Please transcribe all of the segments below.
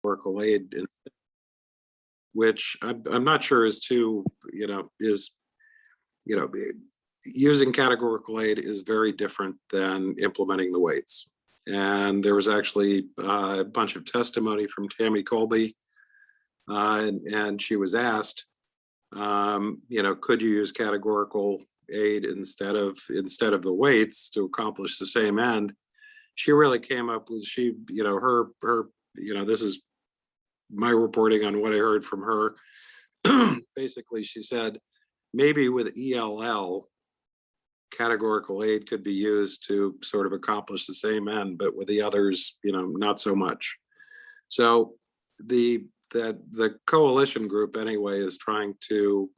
categorical aid, which I'm not sure is too, using categorical aid is very different than implementing the weights. And there was actually a bunch of testimony from Tammy Colby, and she was asked, could you use categorical aid instead of the weights to accomplish the same end? She really came up with, this is my reporting on what I heard from her. Basically, she said, maybe with ELL, categorical aid could be used to sort of accomplish the same end, but with the others, not so much. So the coalition group anyway is trying to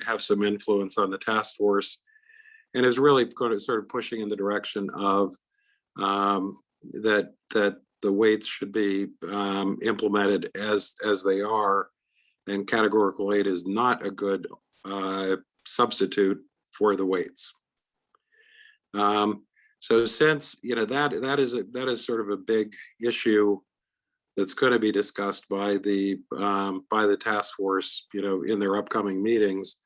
have some influence on the task force, and is really going to sort of pushing in the direction of that the weights should be implemented as they are, and categorical aid is not a good substitute for the weights. So since that is sort of a big issue that's going to be discussed by the task force, in their upcoming meetings,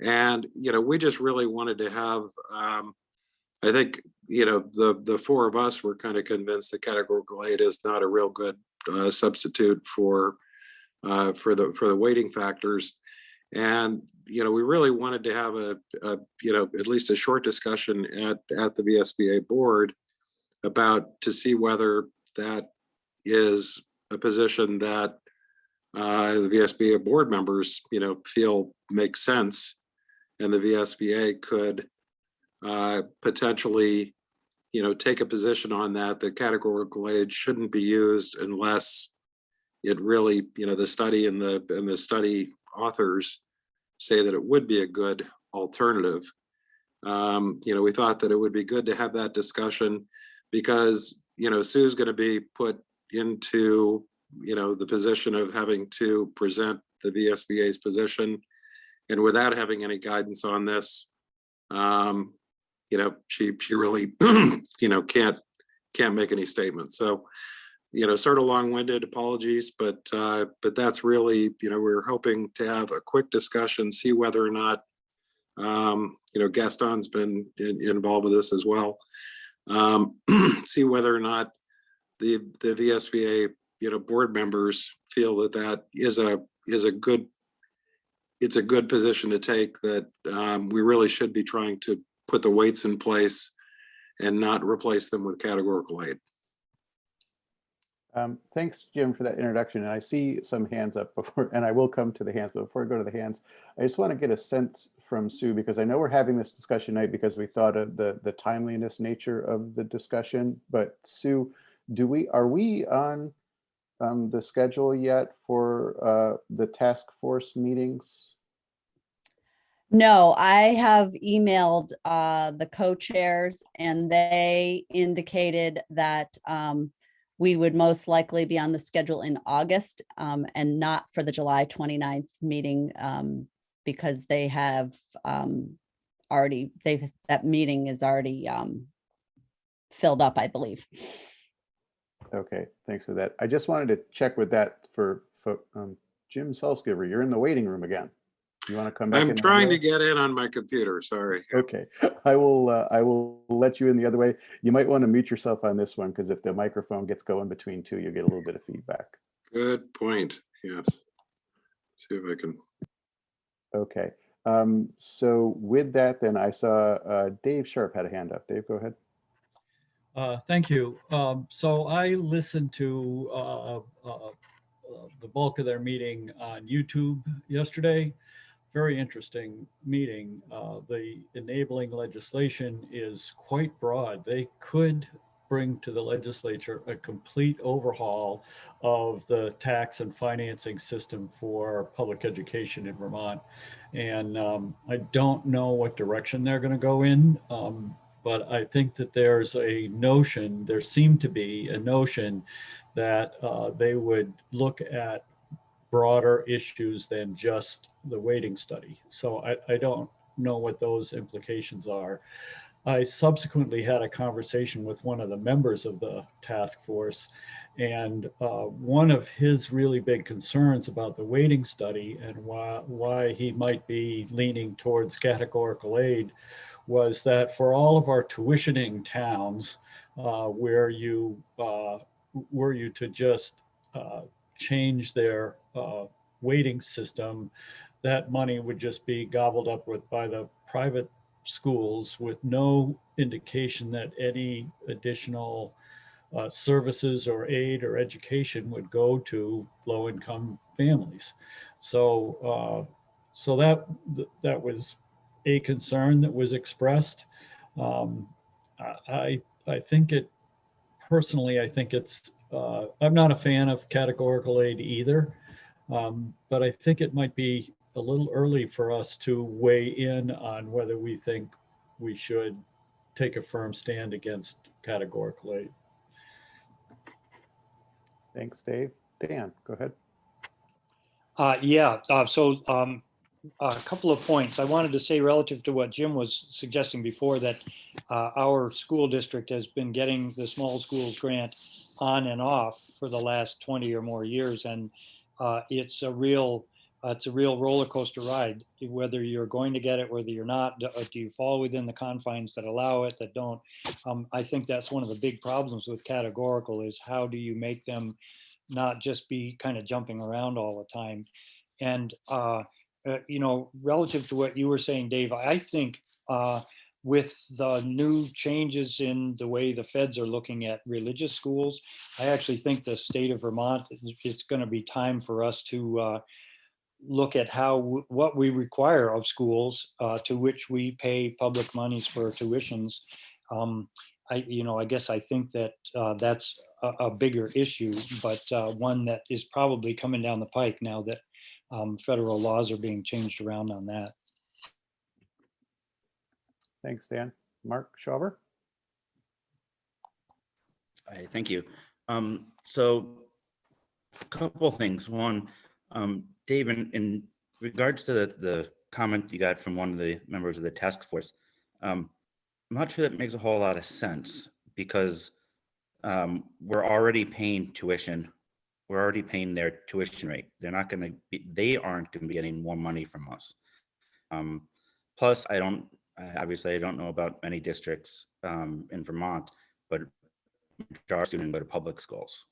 and we just really wanted to have. I think the four of us were kind of convinced that categorical aid is not a real good substitute for the weighting factors. And we really wanted to have at least a short discussion at the VSBA board to see whether that is a position that the VSBA board members feel makes sense, and the VSBA could potentially take a position on that categorical aid shouldn't be used unless it really the study and the study authors say that it would be a good alternative. We thought that it would be good to have that discussion, because Sue's going to be put into the position of having to present the VSBA's position, and without having any guidance on this, she really can't make any statements. So sort of long-winded, apologies, but that's really, we're hoping to have a quick discussion, see whether or not, Gaston's been involved with this as well. See whether or not the VSBA, board members feel that is a good position to take, that we really should be trying to put the weights in place and not replace them with categorical aid. Thanks, Jim, for that introduction. And I see some hands up before, and I will come to the hands, but before I go to the hands, I just want to get a sense from Sue, because I know we're having this discussion tonight because we thought of the timeliness nature of the discussion. But Sue, are we on the schedule yet for the task force meetings? No, I have emailed the co-chairs, and they indicated that we would most likely be on the schedule in August, and not for the July 29th meeting, because they have that meeting is already filled up, I believe. Okay, thanks for that. I just wanted to check with that for Jim Salzgiver. You're in the waiting room again. You want to come back? I'm trying to get in on my computer. Sorry. Okay, I will let you in the other way. You might want to mute yourself on this one, because if the microphone gets going between two, you'll get a little bit of feedback. Good point. Yes. See if I can. Okay. So with that, then I saw Dave Sharp had a hand up. Dave, go ahead. Thank you. So I listened to the bulk of their meeting on YouTube yesterday. Very interesting meeting. The enabling legislation is quite broad. They could bring to the legislature a complete overhaul of the tax and financing system for public education in Vermont. And I don't know what direction they're going to go in, but I think that there seemed to be a notion that they would look at broader issues than just the weighting study. So I don't know what those implications are. I subsequently had a conversation with one of the members of the task force, and one of his really big concerns about the weighting study and why he might be leaning towards categorical aid was that for all of our tuitioning towns, were you to just change their weighting system, that money would just be gobbled up with by the private schools with no indication that any additional services or aid or education would go to low-income families. So that was a concern that was expressed. Um, I think it personally, I think it's, I'm not a fan of categorical aid either, but I think it might be a little early for us to weigh in on whether we think we should take a firm stand against categorical aid. Thanks, Dave. Dan, go ahead. A couple of points. I wanted to say relative to what Jim was suggesting before, that our school district has been getting the small schools grant on and off for the last 20 or more years. And it's a real roller coaster ride, whether you're going to get it, whether you're not. Do you fall within the confines that allow it, that don't? I think that's one of the big problems with categorical, is how do you make them not just be kind of jumping around all the time. And relative to what you were saying, Dave, I think with the new changes in the way the feds are looking at religious schools, I actually think the state of Vermont, it's going to be time for us to look at what we require of schools to which we pay public monies for tuitions. I guess I think that that's a bigger issue, but one that is probably coming down the pike now that federal laws are being changed around on that. Thanks, Dan. Mark Schauber. Hi, thank you. So a couple of things. One, Dave, in regards to the comment you got from one of the members of the task force, I'm not sure that makes a whole lot of sense, because we're already paying tuition. We're already paying their tuition rate. They aren't going to be getting more money from us. Plus, obviously I don't know about many districts in Vermont, but our students go to public schools,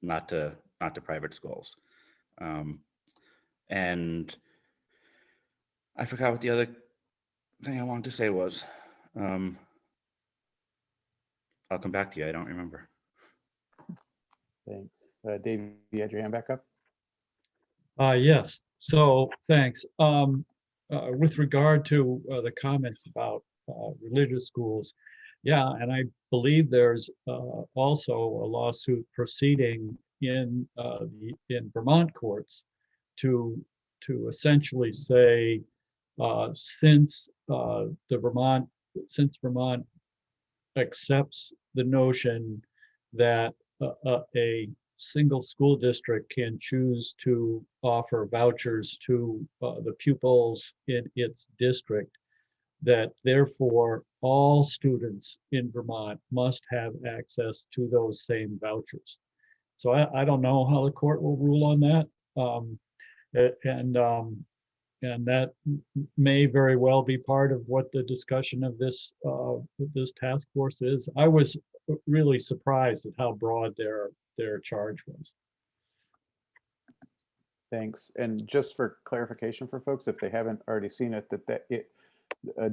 not to private schools. And I forgot what the other thing I wanted to say was. I'll come back to you. I don't remember. Thanks. Dave, you had your hand back up? Yes, so thanks. With regard to the comments about religious schools, yeah, and I believe there's also a lawsuit proceeding in Vermont courts to essentially say, since Vermont accepts the notion that a single school district can choose to offer vouchers to the pupils in its district, that therefore all students in Vermont must have access to those same vouchers. So I don't know how the court will rule on that. And that may very well be part of what the discussion of this task force is. I was really surprised at how broad their charge was. Thanks. And just for clarification for folks, if they haven't already seen it,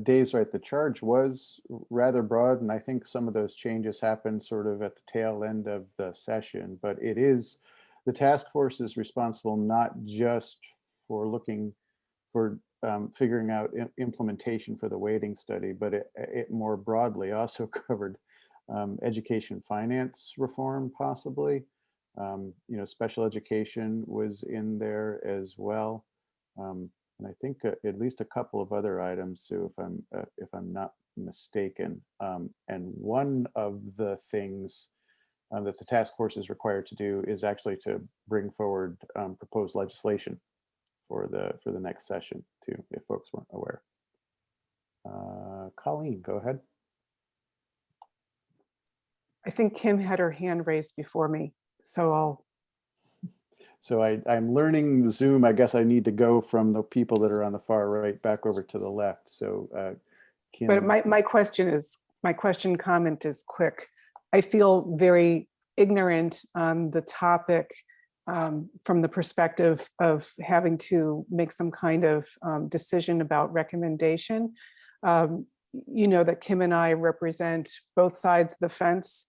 Dave's right, the charge was rather broad, and I think some of those changes happened sort of at the tail end of the session, but the task force is responsible not just for looking for figuring out implementation for the weighting study, but it more broadly also covered education finance reform, possibly. Special education was in there as well. And I think at least a couple of other items, Sue, if I'm not mistaken. And one of the things that the task force is required to do is actually to bring forward proposed legislation for the next session too, if folks weren't aware. Colleen, go ahead. I think Kim had her hand raised before me, so I'll. So I'm learning Zoom. I guess I need to go from the people that are on the far right back over to the left. So Kim. But my question comment is quick. I feel very ignorant on the topic from the perspective of having to make some kind of decision about recommendation. You know that Kim and I represent both sides of the fence.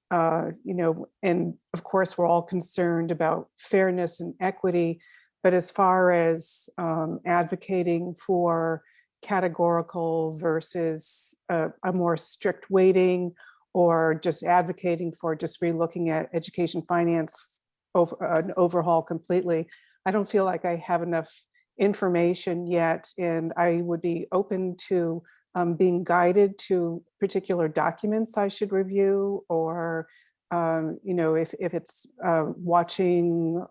You know, and of course, we're all concerned about fairness and equity. But as far as advocating for categorical versus a more strict weighting, or just advocating for just relooking at education finance over an overhaul completely, I don't feel like I have enough information yet, and I would be open to being guided to particular documents I should review, or you know, if it's watching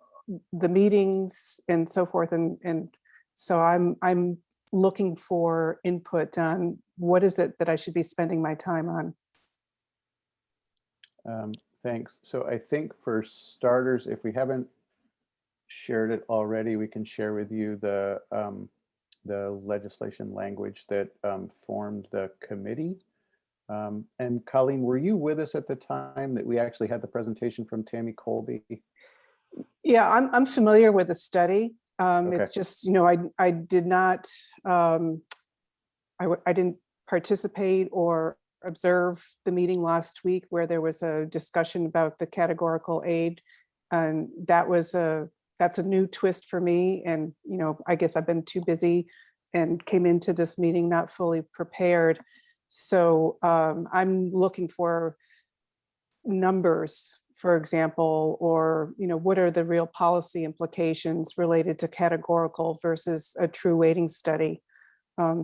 the meetings and so forth, and so I'm looking for input on what is it that I should be spending my time on. Thanks. So I think for starters, if we haven't shared it already, we can share with you the legislation language that formed the committee. And Colleen, were you with us at the time that we actually had the presentation from Tammy Colby? Yeah, I'm familiar with the study. Okay. It's just, you know, I did not, I didn't participate or observe the meeting last week where there was a discussion about the categorical aid, and that's a new twist for me. And you know, I guess I've been too busy and came into this meeting not fully prepared. So I'm looking for numbers, for example, or you know, what are the real policy implications related to categorical versus a true weighting study.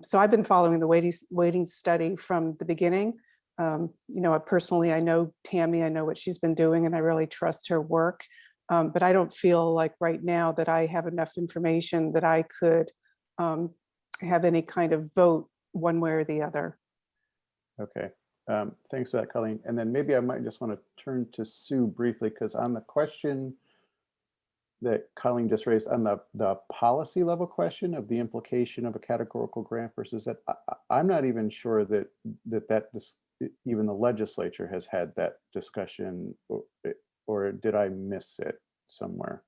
So I've been following the weighting study from the beginning. You know, personally, I know Tammy, I know what she's been doing, and I really trust her work. But I don't feel like right now that I have enough information that I could have any kind of vote one way or the other. Okay. Thanks for that, Colleen. And then maybe I might just want to turn to Sue briefly, because on the question that Colleen just raised on the policy level question of the implication of a categorical grant versus that, I'm not even sure that even the legislature has had that discussion, or did I miss it somewhere?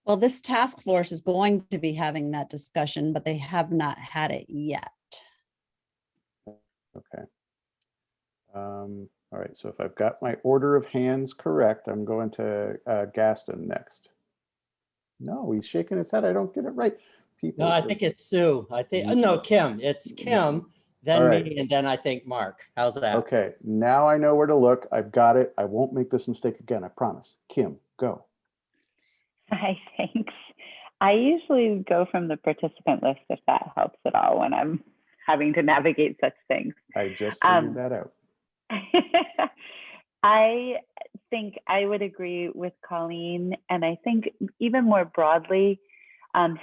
Well, this task force is going to be having that discussion, but they have not had it yet. Okay. All right, so if I've got my order of hands correct, I'm going to Gaston next. No, he's shaking his head. I don't get it right. People. No, I think it's Sue. I think, no, Kim. It's Kim, then All right. me, and then I think Mark. How's that? Okay, now I know where to look. I've got it. I won't make this mistake again, I promise. Kim, go. Hi, thanks. I usually go from the participant list if that helps at all when I'm having to navigate such things. I just figured that out. I think I would agree with Colleen, and I think even more broadly,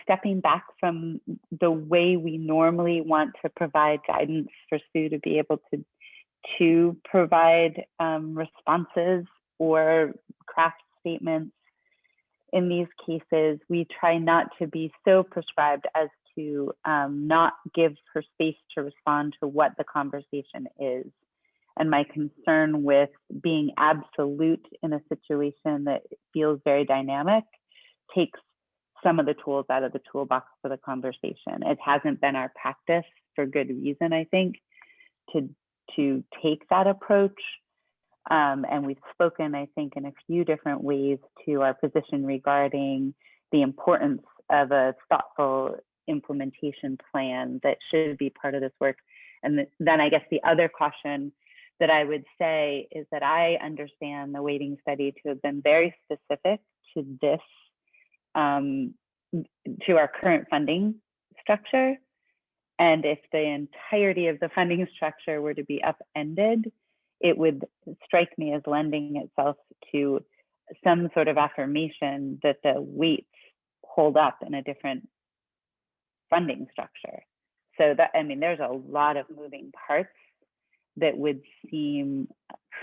stepping back from the way we normally want to provide guidance for Sue to be able to provide responses or craft statements. In these cases, we try not to be so prescribed as to not give her space to respond to what the conversation is. And my concern with being absolute in a situation that feels very dynamic takes some of the tools out of the toolbox for the conversation. It hasn't been our practice, for good reason, I think, to take that approach. And we've spoken, I think, in a few different ways to our position regarding the importance of a thoughtful implementation plan that should be part of this work. And then I guess the other caution that I would say is that I understand the weighting study to have been very specific to this, to our current funding structure. And if the entirety of the funding structure were to be upended, it would strike me as lending itself to some sort of affirmation that the weights hold up in a different funding structure. So that, I mean, there's a lot of moving parts that would seem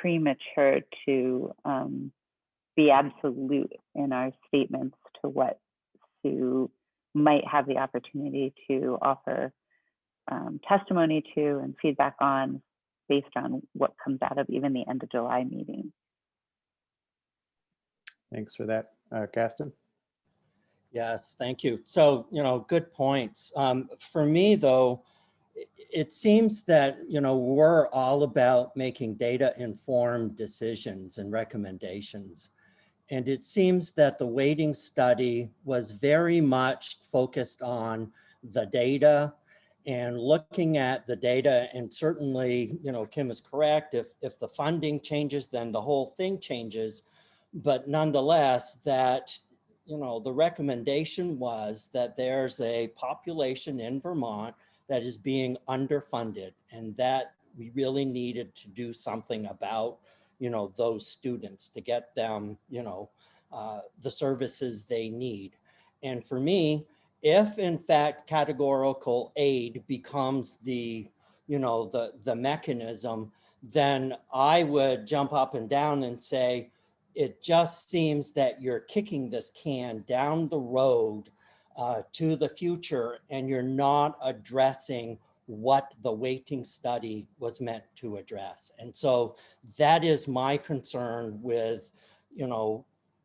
premature to be absolute in our statements to what Sue might have the opportunity to offer testimony to and feedback on based on what comes out of even the end of July meeting. Thanks for that, Gaston. Yes, thank you. So, good points. For me, though, it seems that, we're all about making data-informed decisions and recommendations. And it seems that the weighting study was very much focused on the data and looking at the data. And certainly, Kim is correct. If the funding changes, then the whole thing changes. But nonetheless, that, the recommendation was that there's a population in Vermont that is being underfunded, and that we really needed to do something about, those students to get them, the services they need. And for me, if in fact categorical aid becomes the, the mechanism, then I would jump up and down and say, it just seems that you're kicking this can down the road to the future, and you're not addressing what the weighting study was meant to address. And so that is my concern with,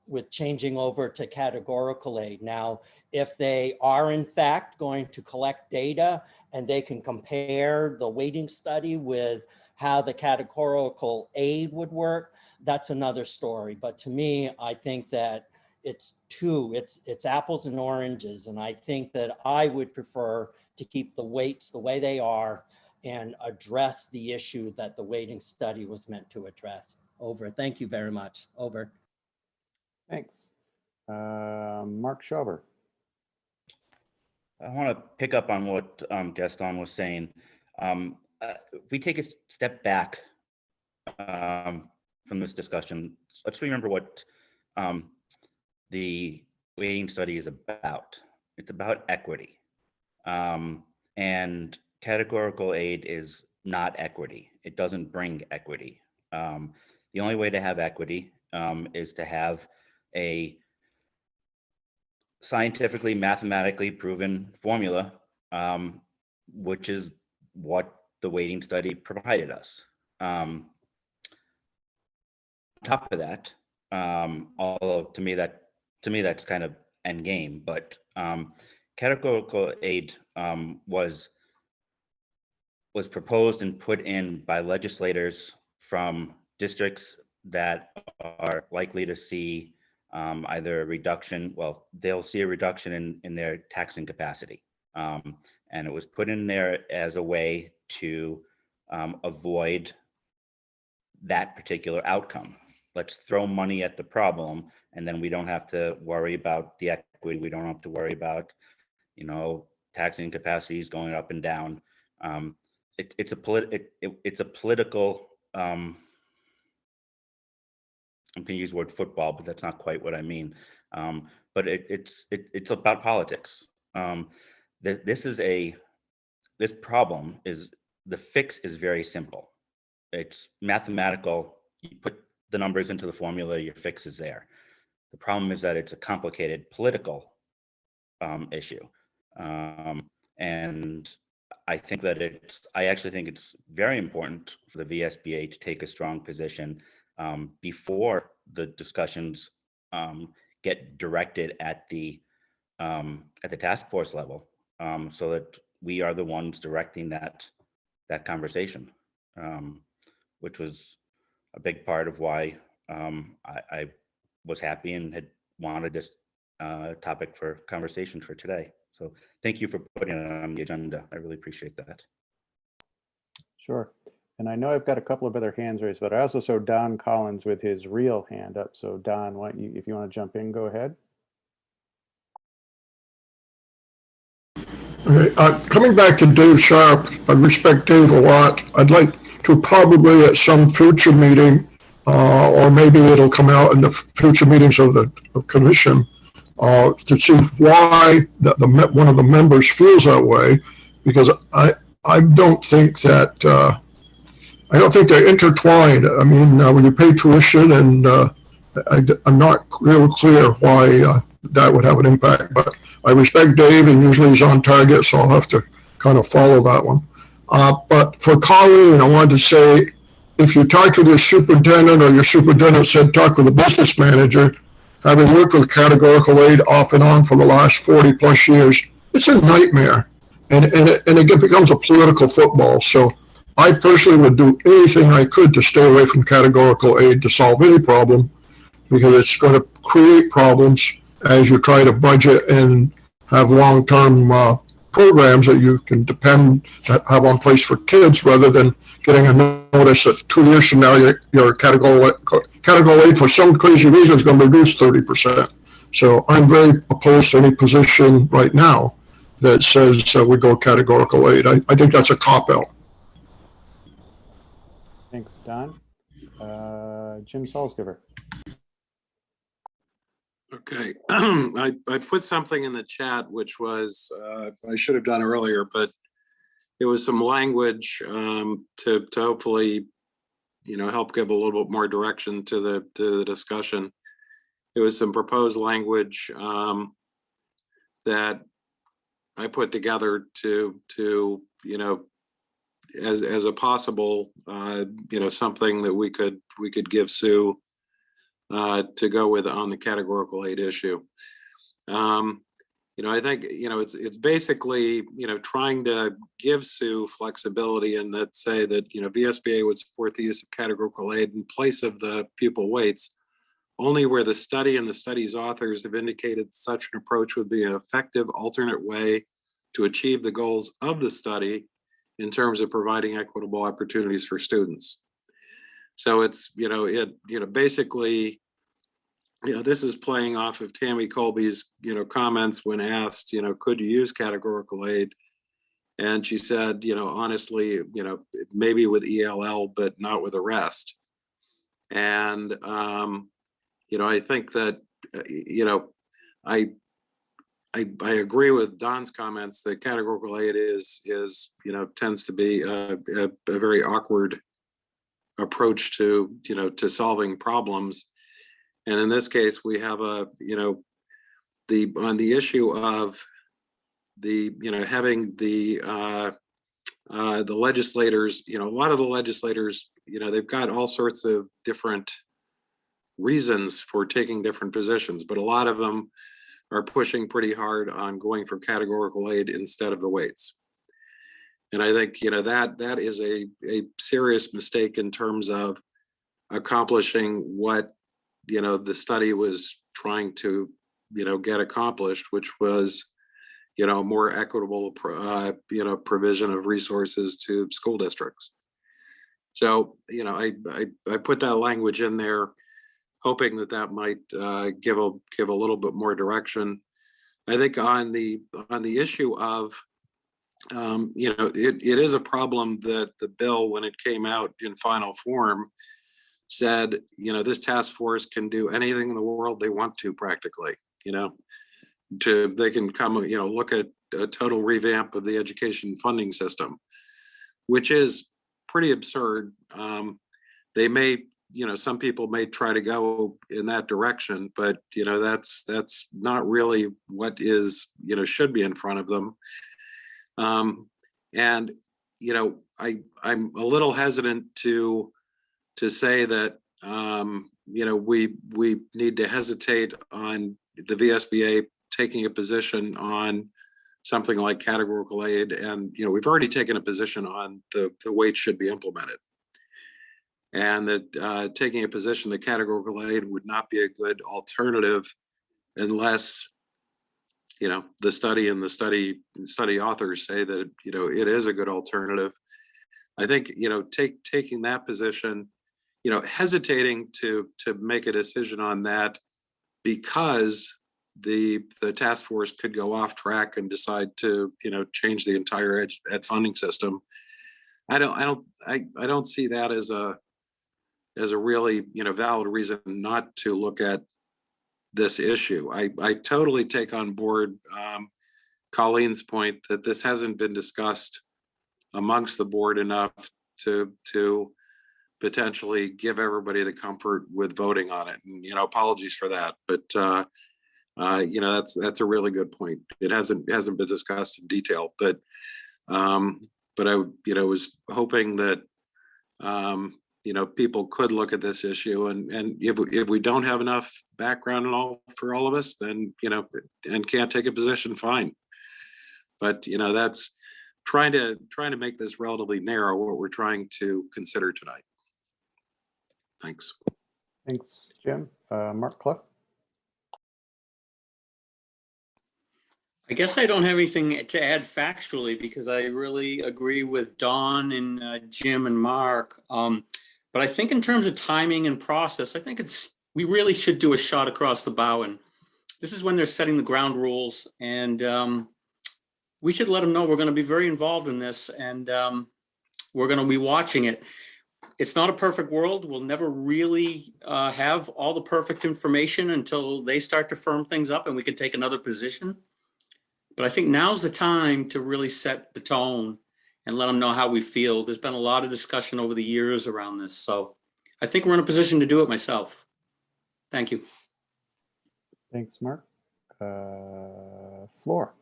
with changing over to categorical aid. Now, if they are in fact going to collect data and they can compare the weighting study with how the categorical aid would work, that's another story. But to me, I think that it's apples and oranges. And I think that I would prefer to keep the weights the way they are and address the issue that the weighting study was meant to address. Over. Thank you very much. Over. Thanks. Mark Schober. I want to pick up on what Gaston was saying. If we take a step back from this discussion, let's remember what the weighting study is about. It's about equity. And categorical aid is not equity. It doesn't bring equity. The only way to have equity is to have a scientifically, mathematically proven formula, which is what the weighting study provided us. On top of that, although to me that's kind of end game, but categorical aid was proposed and put in by legislators from districts that are likely to see either a reduction, well, they'll see a reduction in their taxing capacity. And it was put in there as a way to avoid that particular outcome. Let's throw money at the problem, and then we don't have to worry about the equity. We don't have to worry about, taxing capacities going up and down. It's a political. I'm going to use the word football, but that's not quite what I mean. But it's about politics. This problem is, the fix is very simple. It's mathematical. You put the numbers into the formula, your fix is there. The problem is that it's a complicated political issue. And I think that I actually think it's very important for the VSBA to take a strong position before the discussions get directed at the task force level, so that we are the ones directing that conversation, which was a big part of why I was happy and had wanted this topic for conversation for today. So thank you for putting it on the agenda. I really appreciate that. Sure. And I know I've got a couple of other hands raised, but I also saw Don Collins with his real hand up. So Don, why don't you, if you want to jump in, go ahead. Okay, coming back to Dave Sharp, I respect Dave a lot. I'd like to probably at some future meeting, or maybe it'll come out in the future meetings of the commission, to see why one of the members feels that way, because I don't think that, I don't think they're intertwined. I mean, when you pay tuition, and I'm not real clear why that would have an impact, but I respect Dave, and usually he's on target, so I'll have to kind of follow that one. But for Colleen, I wanted to say, if you talk to the superintendent, or your superintendent said talk with the business manager, having worked with categorical aid off and on for the last 40 plus years, it's a nightmare. And it becomes a political football. So I personally would do anything I could to stay away from categorical aid to solve any problem, because it's going to create problems as you try to budget and have long-term programs that you can have on place for kids, rather than getting a notice that 2 years from now your category aid for some crazy reason is going to reduce 30%. So I'm very opposed to any position right now that says we go categorical aid. I think that's a cop-out. Thanks, Don. Jim Salzgiver. Okay, I put something in the chat, which was, I should have done earlier, but it was some language to hopefully, help give a little bit more direction to the discussion. It was some proposed language that I put together to as a possible, something that we could give Sue to go with on the categorical aid issue. I think, it's basically, trying to give Sue flexibility, and that say that, VSBA would support the use of categorical aid in place of the pupil weights only where the study and the study's authors have indicated such an approach would be an effective alternate way to achieve the goals of the study in terms of providing equitable opportunities for students. So it's, basically, this is playing off of Tammy Colby's, comments when asked, could you use categorical aid? And she said, honestly, maybe with ELL, but not with the rest. And, I think that, I agree with Don's comments that categorical aid is tends to be a very awkward approach to, to solving problems. And in this case, we have on the issue of the, having the legislators, a lot of the legislators, they've got all sorts of different reasons for taking different positions, but a lot of them are pushing pretty hard on going for categorical aid instead of the weights. And I think, that is a serious mistake in terms of accomplishing what, the study was trying to, get accomplished, which was, more equitable, provision of resources to school districts. So, I put that language in there, hoping that might give a little bit more direction. I think on the issue of, it is a problem that the bill, when it came out in final form, said, this task force can do anything in the world they want to practically, they can come, look at a total revamp of the education funding system, which is pretty absurd. They may, some people may try to go in that direction, but that's not really what is, should be in front of them. And I'm a little hesitant to say that we need to hesitate on the VSBA taking a position on something like categorical aid, and we've already taken a position on the weight should be implemented. And that taking a position that categorical aid would not be a good alternative unless, the study and the study authors say that, it is a good alternative. I think, taking that position, hesitating to make a decision on that because the task force could go off track and decide to, change the entire ed funding system. I don't see that as a really, valid reason not to look at this issue. I totally take on board Colleen's point that this hasn't been discussed amongst the board enough to potentially give everybody the comfort with voting on it. And, apologies for that, but that's a really good point. It hasn't been discussed in detail, but I was hoping that people could look at this issue, and if we don't have enough background and all for all of us, then and can't take a position, fine. But that's trying to make this relatively narrow, what we're trying to consider tonight. Thanks. Thanks, Jim. Mark Clough. I guess I don't have anything to add factually because I really agree with Don and Jim and Mark. But I think in terms of timing and process, I think we really should do a shot across the bow. And this is when they're setting the ground rules, and we should let them know we're going to be very involved in this, and we're going to be watching it. It's not a perfect world. We'll never really have all the perfect information until they start to firm things up and we can take another position. But I think now's the time to really set the tone and let them know how we feel. There's been a lot of discussion over the years around this. So I think we're in a position to do it myself. Thank you. Thanks, Mark. Floor.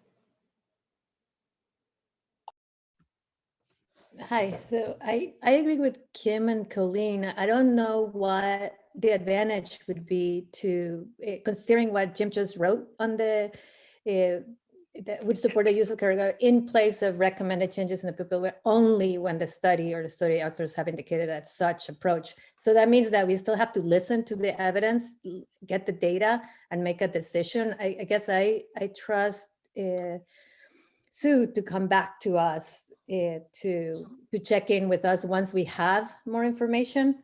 Hi, so I agree with Kim and Colleen. I don't know what the advantage would be to, considering what Jim just wrote on the, that would support the use of caregiver in place of recommended changes in the pupil only when the study or the study authors have indicated that such approach. So that means that we still have to listen to the evidence, get the data, and make a decision. I guess I trust Sue to come back to us to check in with us once we have more information,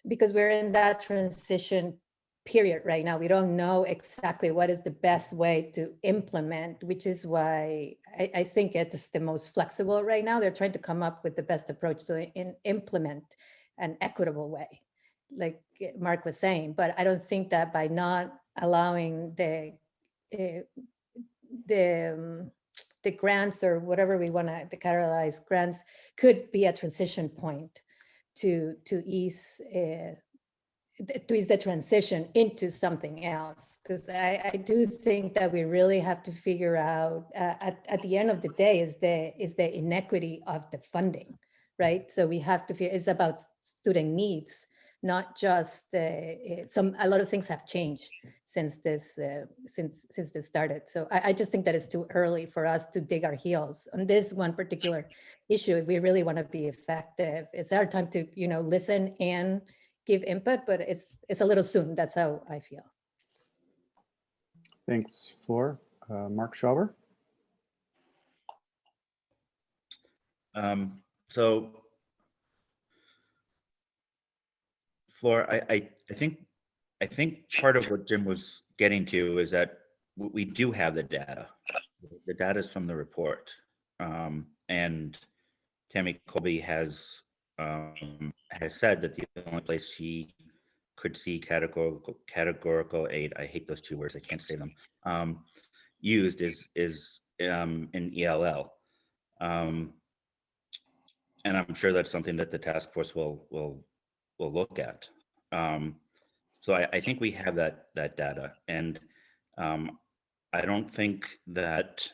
because we're in that transition period right now. We don't know exactly what is the best way to implement, which is why I think it's the most flexible right now. They're trying to come up with the best approach to implement an equitable way, like Mark was saying. But I don't think that by not allowing the grants or whatever we want to, the catalyzed grants, could be a transition point to ease the transition into something else. Because I do think that we really have to figure out at the end of the day is the inequity of the funding, right? So we have to figure, it's about student needs, not just a lot of things have changed since this started. So I just think that it's too early for us to dig our heels on this one particular issue. If we really want to be effective, it's our time to listen and give input, but it's a little soon. That's how I feel. Thanks, Floor. Mark Schauber. So, Floor, I think part of what Jim was getting to is that we do have the data. The data is from the report, and Tammy Colby has said that the only place she could see categorical aid, I hate those two words, I can't say them, used is in ELL. And I'm sure that's something that the task force will look at. So I think we have that data, and I don't think that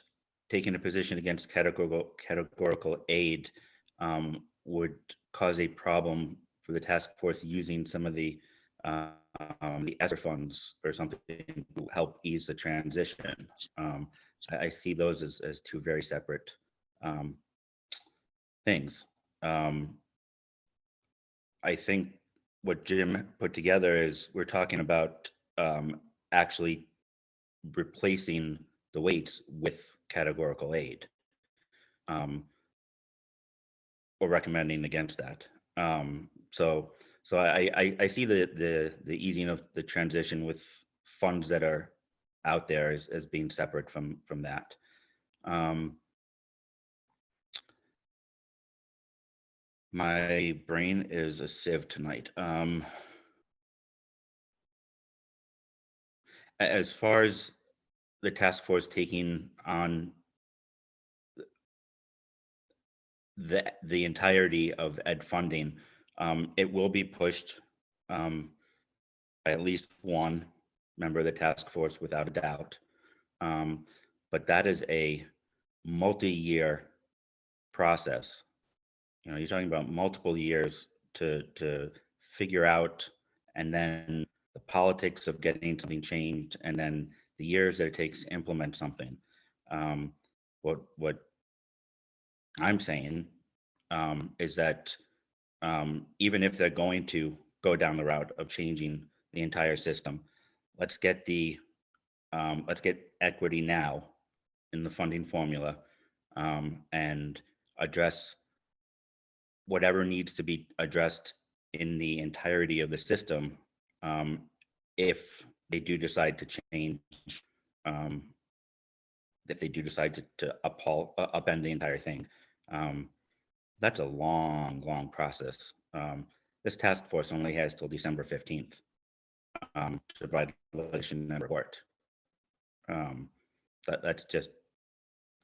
taking a position against categorical aid would cause a problem for the task force using some of the ESSER funds or something to help ease the transition. I see those as two very separate things. I think what Jim put together is we're talking about actually replacing the weights with categorical aid, or recommending against that. So I see the easing of the transition with funds that are out there as being separate from that. My brain is a sieve tonight. As far as the task force taking on the entirety of ed funding. It will be pushed by at least one member of the task force without a doubt. But that is a multi-year process. You know, you're talking about multiple years to figure out, and then the politics of getting something changed, and then the years that it takes to implement something. What I'm saying is that even if they're going to go down the route of changing the entire system, let's get equity now in the funding formula, and address whatever needs to be addressed in the entirety of the system, if they do decide to change, if they do decide to upend the entire thing. That's a long process. This task force only has till December 15th to provide evaluation and report. That's just,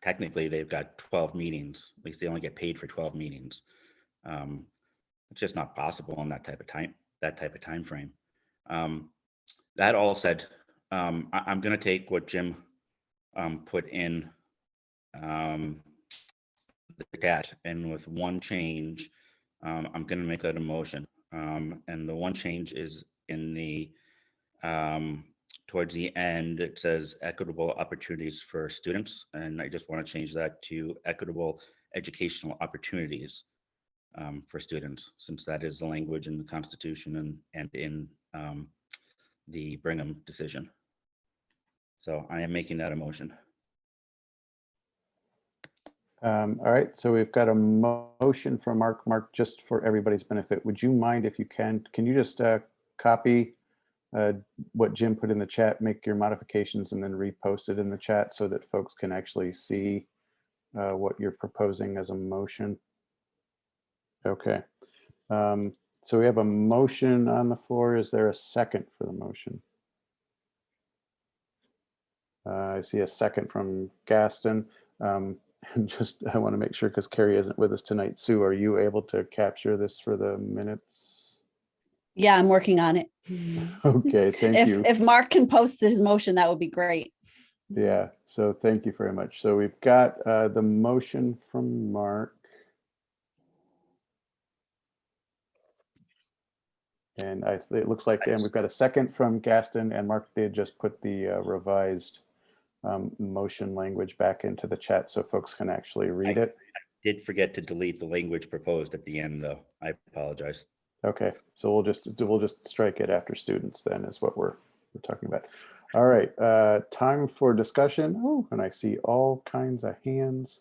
technically they've got 12 meetings. At least they only get paid for 12 meetings. It's just not possible in that type of time frame. That all said, I'm going to take what Jim put in the chat, and with one change, I'm going to make that a motion. And the one change is in the towards the end, it says equitable opportunities for students, and I just want to change that to equitable educational opportunities for students, since that is the language in the Constitution and in the Brigham decision. So I am making that a motion. All right, so we've got a motion from Mark. Mark, just for everybody's benefit, would you mind, if you can you just copy what Jim put in the chat, make your modifications, and then repost it in the chat so that folks can actually see what you're proposing as a motion? Okay. So we have a motion on the floor. Is there a second for the motion? I see a second from Gaston. And just, I want to make sure, because Carrie isn't with us tonight. Sue, are you able to capture this for the minutes? Yeah, I'm working on it. Okay, thank you. If Mark can post his motion, that would be great. Yeah, so thank you very much. So we've got the motion from Mark. And it looks like, and we've got a second from Gaston, and Mark did just put the revised motion language back into the chat so folks can actually read it. I did forget to delete the language proposed at the end, though. I apologize. Okay, so we'll just strike it after students then, is what we're talking about. All right, time for discussion. Oh, and I see all kinds of hands.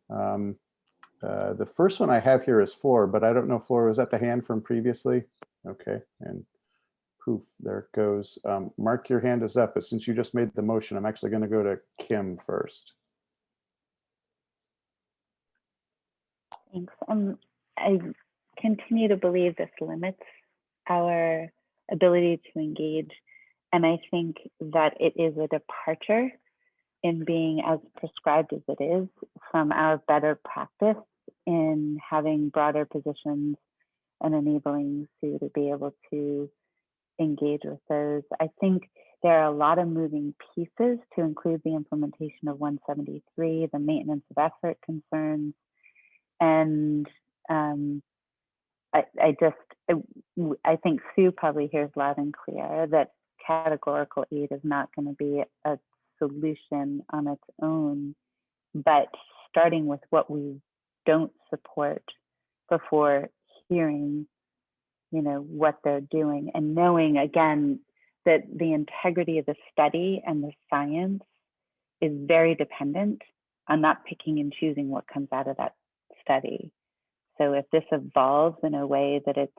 The first one I have here is Floor, but I don't know, Floor, was that the hand from previously? Okay, and poof, there it goes. Mark, your hand is up, but since you just made the motion, I'm actually going to go to Kim first. Thanks. I continue to believe this limits our ability to engage. And I think that it is a departure in being as prescribed as it is from our better practice in having broader positions and enabling Sue to be able to engage with those. I think there are a lot of moving pieces to include the implementation of 173, the maintenance of effort concerns, and I think Sue probably hears loud and clear that categorical aid is not going to be a solution on its own, but starting with what we don't support before hearing, what they're doing, and knowing again that the integrity of the study and the science is very dependent on not picking and choosing what comes out of that study. So if this evolves in a way that it's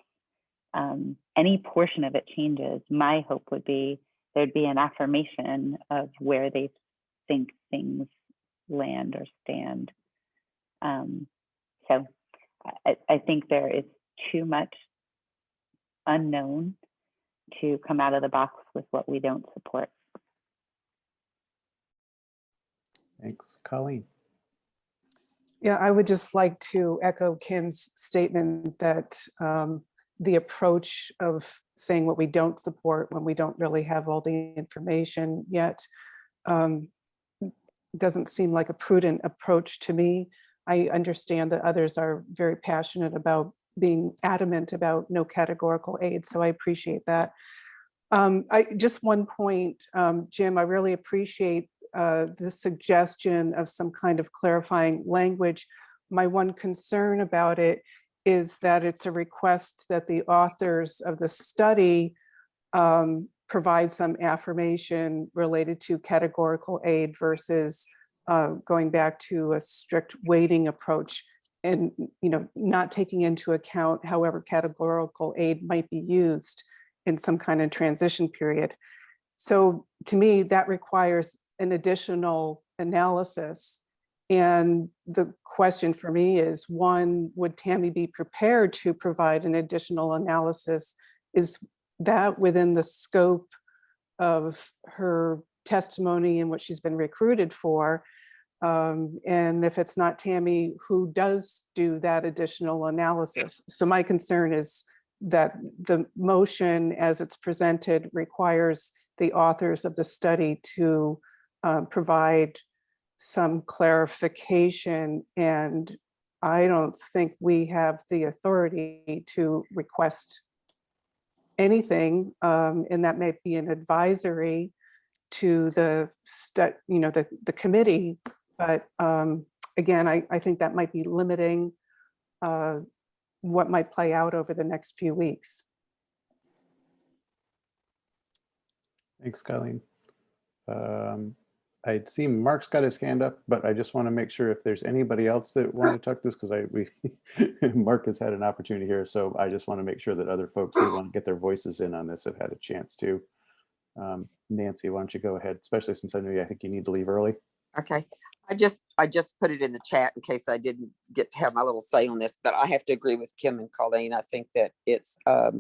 any portion of it changes, my hope would be there'd be an affirmation of where they think things land or stand. So I think there is too much unknown to come out of the box with what we don't support. Thanks, Colleen. Yeah, I would just like to echo Kim's statement that the approach of saying what we don't support when we don't really have all the information yet doesn't seem like a prudent approach to me. I understand that others are very passionate about being adamant about no categorical aid, so I appreciate that. Just one point, Jim, I really appreciate the suggestion of some kind of clarifying language. My one concern about it is that it's a request that the authors of the study provide some affirmation related to categorical aid versus going back to a strict weighting approach, and not taking into account however categorical aid might be used in some kind of transition period. So to me, that requires an additional analysis. And the question for me is, one, would Tammy be prepared to provide an additional analysis? Is that within the scope of her testimony and what she's been recruited for? And if it's not Tammy, who does do that additional analysis? So my concern is that the motion as it's presented requires the authors of the study to provide some clarification, and I don't think we have the authority to request anything, and that may be an advisory to the the committee, but again, I think that might be limiting what might play out over the next few weeks. Thanks, Colleen. I see Mark's got his hand up, but I just want to make sure if there's anybody else that want to talk this, because Mark has had an opportunity here, so I just want to make sure that other folks who want to get their voices in on this have had a chance to. Nancy, why don't you go ahead, especially since I know I think you need to leave early. Okay, I just put it in the chat in case I didn't get to have my little say on this, but I have to agree with Kim and Colleen. I think that it's a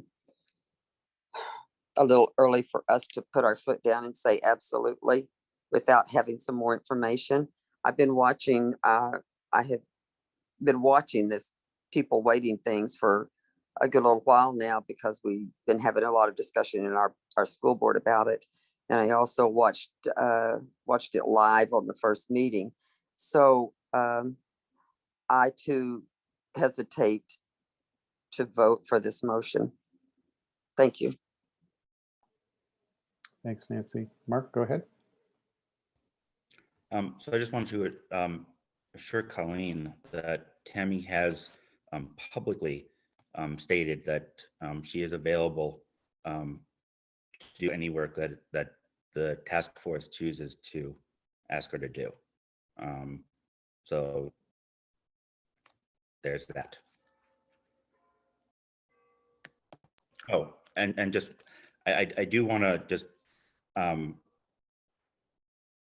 little early for us to put our foot down and say absolutely without having some more information. I've been watching, I have been watching this people waiting things for a good little while now, because we've been having a lot of discussion in our school board about it. And I also watched it live on the first meeting. So I too hesitate to vote for this motion. Thank you. Thanks, Nancy. Mark, go ahead. So I just want to assure Colleen that Tammy has publicly stated that she is available to do any work that the task force chooses to ask her to do. So there's that. Oh, and just I do want to just I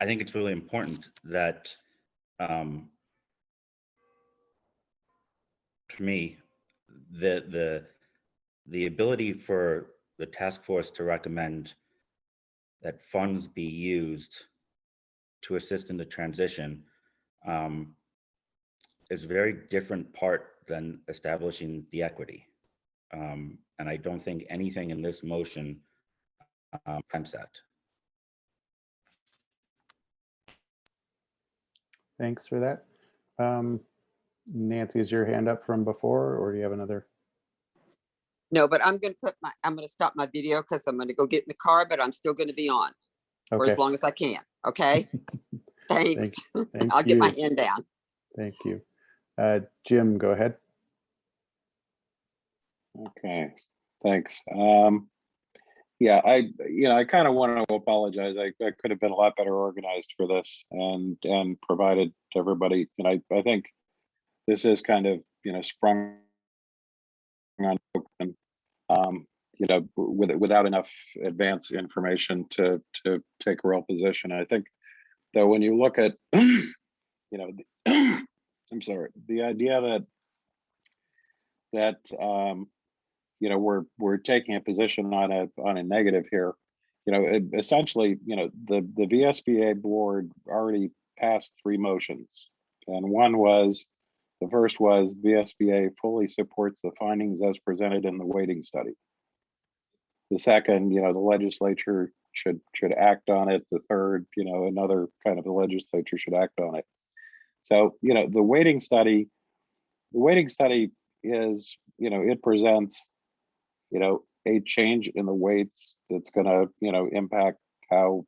think it's really important that to me, the ability for the task force to recommend that funds be used to assist in the transition is a very different part than establishing the equity. And I don't think anything in this motion attempts that. Thanks for that. Nancy, is your hand up from before, or do you have another? No, but I'm going to stop my video because I'm going to go get in the car, but I'm still going to be on for as long as I can. Okay. Thanks. I'll get my hand down. Thank you. Jim, go ahead. Okay, thanks. Yeah, I kind of want to apologize. I could have been a lot better organized for this and provided everybody. And I think this is kind of sprung on without enough advance information to take a real position. I think though when you look at I'm sorry, the idea that we're taking a position on a negative here. Essentially, the VSBA board already passed 3 motions. And the first was VSBA fully supports the findings as presented in the weighting study. The second, the legislature should act on it. The third, another kind of the legislature should act on it. So, the weighting study is, it presents, a change in the weights that's going to, impact how,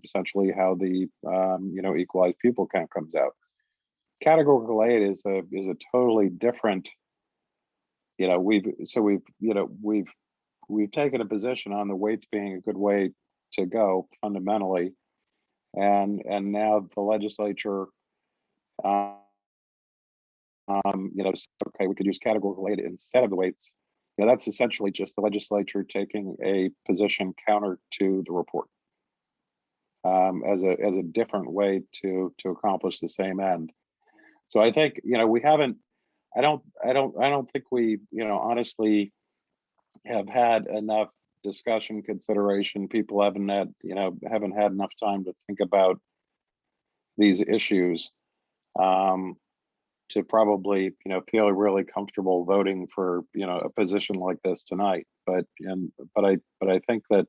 essentially how the, equalized pupil count comes out. Categorical 8 is a totally different, we've taken a position on the weights being a good way to go fundamentally. And now the legislature, okay, we could use categorical 8 instead of the weights. That's essentially just the legislature taking a position counter to the report as a different way to accomplish the same end. So I think, we haven't, I don't think we, honestly have had enough discussion, consideration. People haven't had enough time to think about these issues to probably, feel really comfortable voting for, a position like this tonight. But I think that,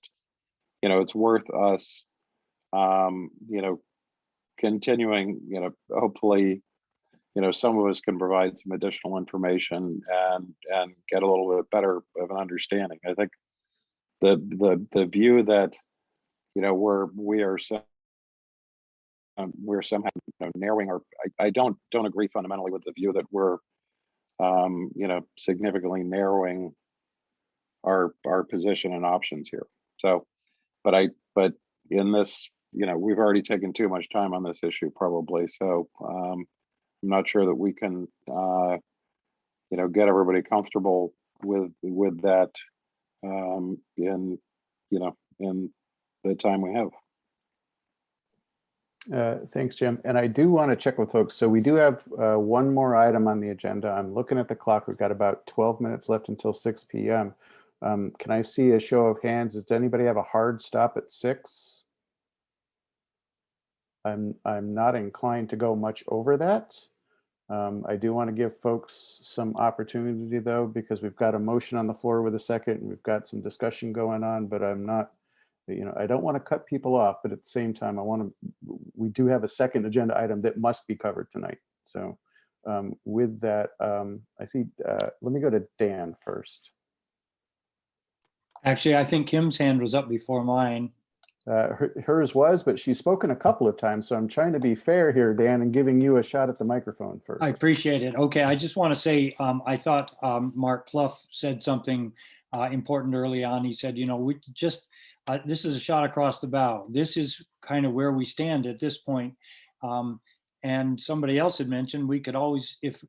it's worth us, continuing, hopefully, some of us can provide some additional information and get a little bit better of an understanding. I think the view that, we're somehow narrowing our, I don't agree fundamentally with the view that we're significantly narrowing our position and options here. So but in this, we've already taken too much time on this issue probably. So I'm not sure that we can get everybody comfortable with that in the time we have. Thanks, Jim. And I do want to check with folks. So we do have one more item on the agenda. I'm looking at the clock. We've got about 12 minutes left until 6 p.m. Can I see a show of hands? Does anybody have a hard stop at 6? I'm not inclined to go much over that. I do want to give folks some opportunity though, because we've got a motion on the floor with a second and we've got some discussion going on, but I'm not, I don't want to cut people off, but at the same time, we do have a second agenda item that must be covered tonight. So with that, I see, let me go to Dan first. Actually, I think Kim's hand was up before mine. Hers was, but she's spoken a couple of times. So I'm trying to be fair here, Dan, and giving you a shot at the microphone first. I appreciate it. Okay, I just want to say, I thought Mark Clough said something important early on. He said, we just, this is a shot across the bow. This is kind of where we stand at this point. And somebody else had mentioned we could always, if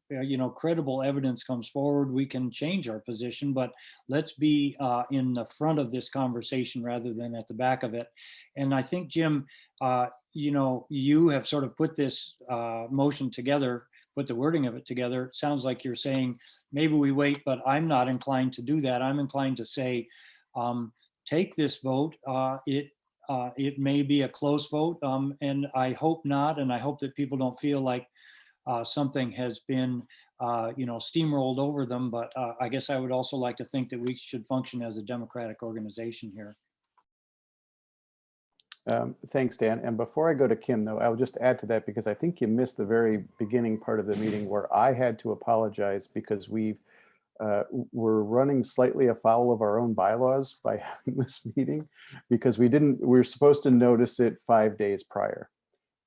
credible evidence comes forward, we can change our position, but let's be in the front of this conversation rather than at the back of it. And I think, Jim, you have sort of put this motion together, put the wording of it together. It sounds like you're saying maybe we wait, but I'm not inclined to do that. I'm inclined to say, take this vote. It may be a close vote, and I hope not, and I hope that people don't feel like something has been, steamrolled over them. But I guess I would also like to think that we should function as a democratic organization here. Thanks, Dan. And before I go to Kim, though, I'll just add to that because I think you missed the very beginning part of the meeting where I had to apologize because we're running slightly afoul of our own bylaws by having this meeting because we're supposed to notice it 5 days prior.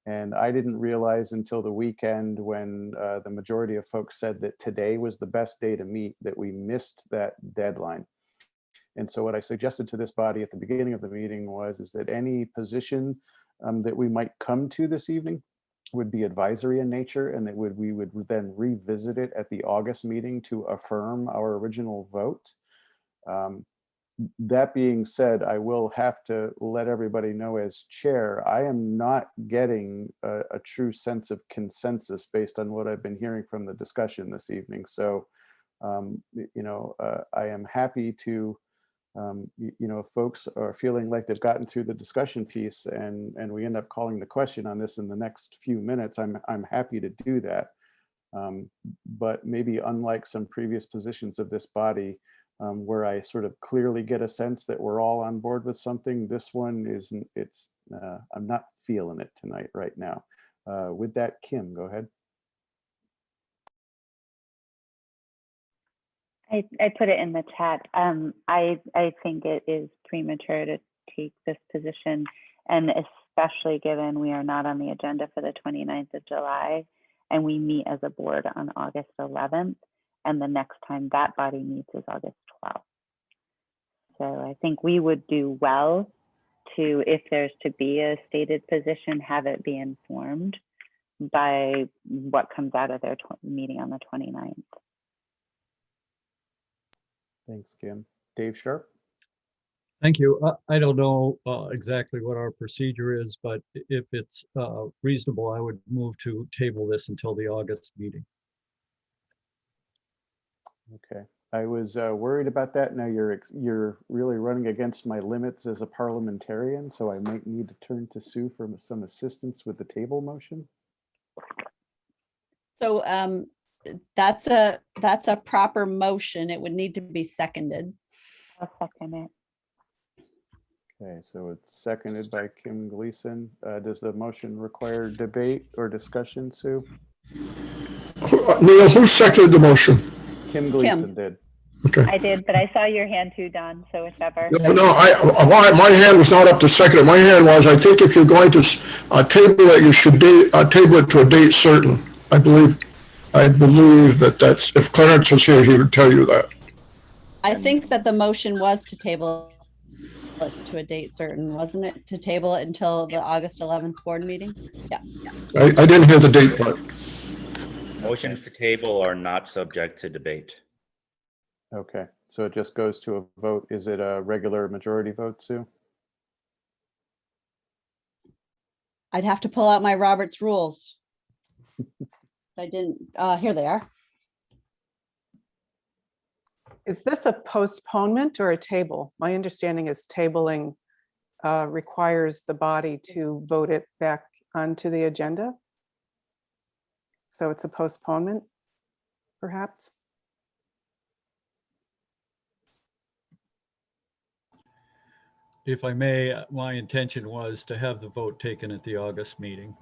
And I didn't realize until the weekend when the majority of folks said that today was the best day to meet that we missed that deadline. And so what I suggested to this body at the beginning of the meeting is that any position that we might come to this evening would be advisory in nature, and that we would then revisit it at the August meeting to affirm our original vote. That being said, I will have to let everybody know as chair, I am not getting a true sense of consensus based on what I've been hearing from the discussion this evening. So, I am happy to You know, if folks are feeling like they've gotten through the discussion piece and we end up calling the question on this in the next few minutes, I'm happy to do that. But maybe unlike some previous positions of this body, where I sort of clearly get a sense that we're all on board with something, this one isn't, I'm not feeling it tonight right now. With that, Kim, go ahead. I put it in the chat. I think it is premature to take this position, and especially given we are not on the agenda for the 29th of July, and we meet as a board on August 11th, and the next time that body meets is August 12th. So I think we would do well to, if there's to be a stated position, have it be informed by what comes out of their meeting on the 29th. Thanks, Kim. Dave Sharp? Thank you. I don't know exactly what our procedure is, but if it's reasonable, I would move to table this until the August meeting. Okay. I was worried about that. Now you're really running against my limits as a parliamentarian, so I might need to turn to Sue for some assistance with the table motion. So that's a proper motion. It would need to be seconded. I'll second it. Okay, so it's seconded by Kim Gleason. Does the motion require debate or discussion, Sue? Neil, who seconded the motion? Kim Gleason did. Okay. I did, but I saw your hand too, Don, so whichever. No, my hand was not up to second. My hand was, I think if you're going to table it, you should table it to a date certain. I believe that's, if Clarence was here, he would tell you that. I think that the motion was to table it to a date certain, wasn't it? To table it until the August 11th board meeting? Yeah. I didn't hear the date part. Motions to table are not subject to debate. Okay, so it just goes to a vote. Is it a regular majority vote, Sue? I'd have to pull out my Robert's rules. I didn't, here they are. Is this a postponement or a table? My understanding is tabling requires the body to vote it back onto the agenda. So it's a postponement, perhaps? If I may, my intention was to have the vote taken at the August meeting.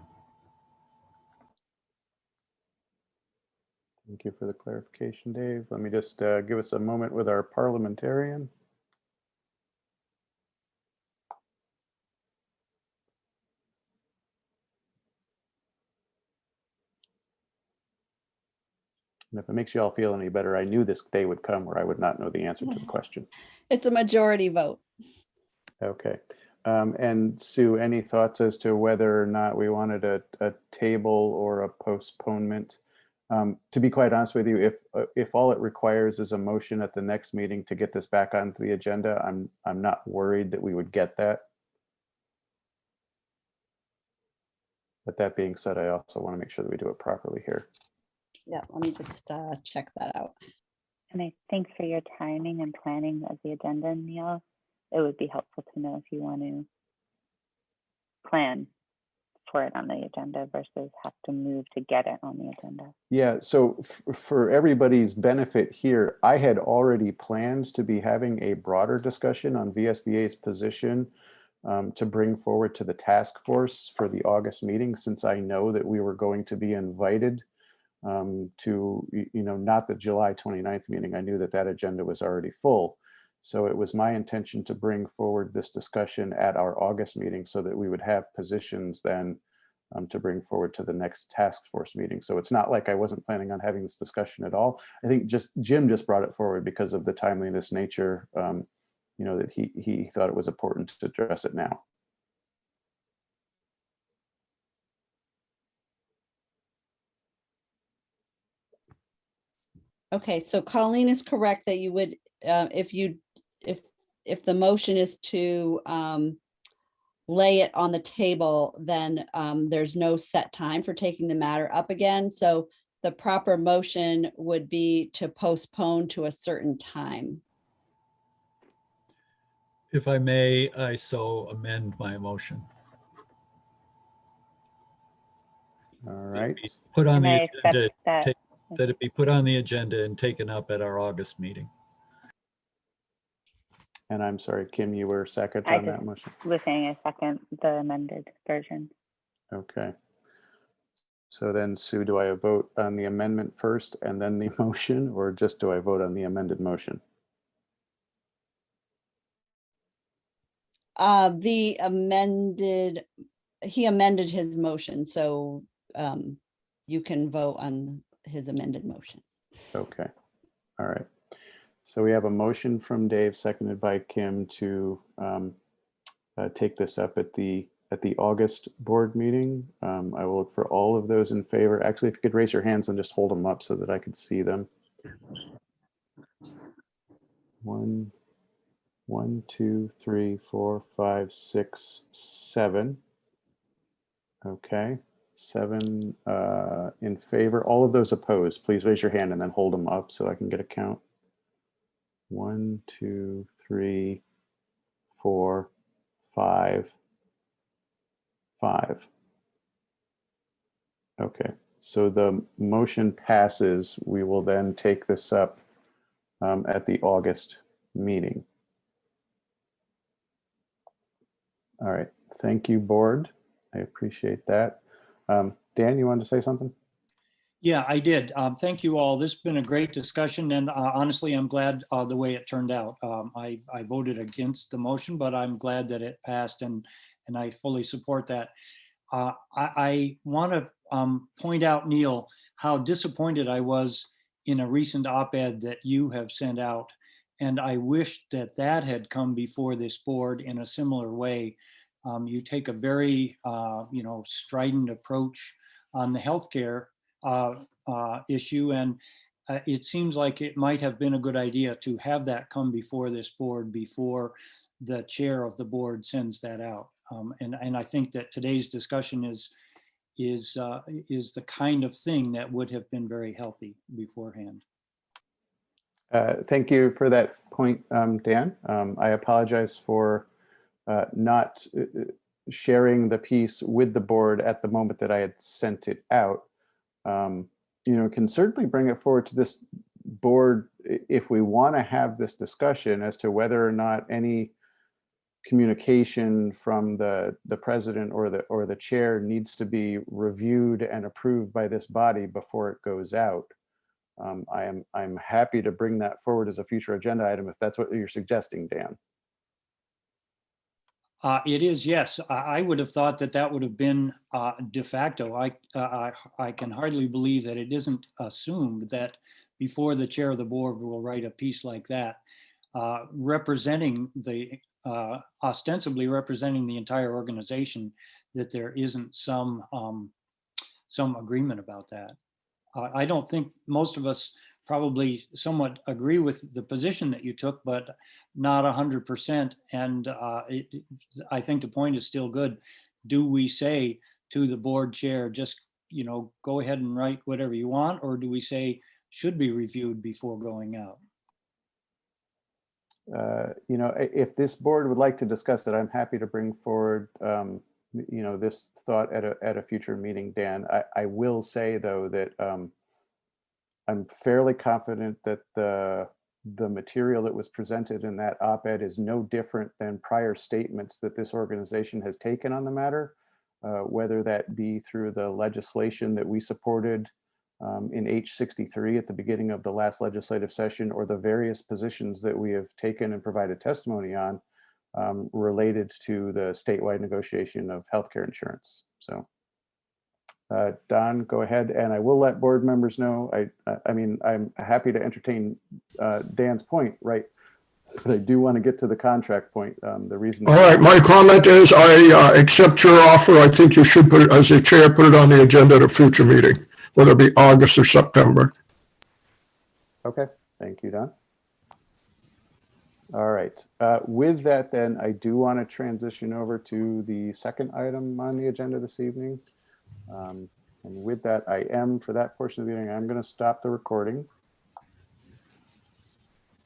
Thank you for the clarification, Dave. Let me just give us a moment with our parliamentarian. And if it makes you all feel any better, I knew this day would come where I would not know the answer to the question. It's a majority vote. Okay. And Sue, any thoughts as to whether or not we wanted a table or a postponement? To be quite honest with you, if all it requires is a motion at the next meeting to get this back onto the agenda, I'm not worried that we would get that. But that being said, I also want to make sure that we do it properly here. Yeah, let me just check that out. And I thanks for your timing and planning of the agenda, Neil. It would be helpful to know if you want to plan for it on the agenda versus have to move to get it on the agenda. Yeah, so for everybody's benefit here, I had already planned to be having a broader discussion on VSBA's position to bring forward to the task force for the August meeting, since I know that we were going to be invited to, not the July 29th meeting. I knew that that agenda was already full. So it was my intention to bring forward this discussion at our August meeting so that we would have positions then to bring forward to the next task force meeting. So it's not like I wasn't planning on having this discussion at all. I think Jim just brought it forward because of the timeliness nature, that he thought it was important to address it now. Okay, so Colleen is correct that you would, if the motion is to lay it on the table, then there's no set time for taking the matter up again. So the proper motion would be to postpone to a certain time. If I may, I so amend my motion. All right. Put on And I the accept agenda, that. that it be put on the agenda and taken up at our August meeting. And I'm sorry, Kim, you were second I on just that motion? was saying I second the amended version. Okay. So then, Sue, do I vote on the amendment first and then the motion, or just do I vote on the amended motion? The amended, he amended his motion, so you can vote on his amended motion. Okay. All right. So we have a motion from Dave, seconded by Kim, to take this up at the August board meeting. I will look for all of those in favor. Actually, if you could raise your hands and just hold them up so that I could see them. 1, 2, 3, 4, 5, 6, 7. Okay, 7 in favor. All of those opposed, please raise your hand and then hold them up so I can get a count. 1, 2, 3, 4, 5. Okay, so the motion passes. We will then take this up at the August meeting. All right, thank you, board. I appreciate that. Dan, you wanted to say something? Yeah, I did. Thank you all. This has been a great discussion, and honestly, I'm glad the way it turned out. I voted against the motion, but I'm glad that it passed, and I fully support that. I want to point out, Neil, how disappointed I was in a recent op-ed that you have sent out. And I wish that that had come before this board in a similar way. You take a very, strident approach on the healthcare issue. And it seems like it might have been a good idea to have that come before this board before the chair of the board sends that out. And I think that today's discussion is the kind of thing that would have been very healthy beforehand. Thank you for that point, Dan. I apologize for not sharing the piece with the board at the moment that I had sent it out. Can certainly bring it forward to this board if we want to have this discussion as to whether or not any communication from the president or the chair needs to be reviewed and approved by this body before it goes out. I'm happy to bring that forward as a future agenda item if that's what you're suggesting, Dan. It is, yes. I would have thought that that would have been de facto. I can hardly believe that it isn't assumed that before the chair of the board will write a piece like that, representing the ostensibly representing the entire organization, that there isn't some agreement about that. I don't think most of us probably somewhat agree with the position that you took, but not 100%. And I think the point is still good. Do we say to the board chair, just, go ahead and write whatever you want, or do we say should be reviewed before going out? If this board would like to discuss it, I'm happy to bring forward, this thought at a future meeting, Dan. I will say, though, that I'm fairly confident that the material that was presented in that op-ed is no different than prior statements that this organization has taken on the matter, whether that be through the legislation that we supported in H63 at the beginning of the last legislative session, or the various positions that we have taken and provided testimony on related to the statewide negotiation of healthcare insurance. So Don, go ahead, and I will let board members know. I mean, I'm happy to entertain Dan's point, right? But I do want to get to the contract point. The reason. All right, my comment is I accept your offer. I think you should put it, as a chair, put it on the agenda at a future meeting, whether it be August or September. Okay, thank you, Don. All right, with that then, I do want to transition over to the second item on the agenda this evening. And with that, I am, for that portion of the meeting, I'm going to stop the recording.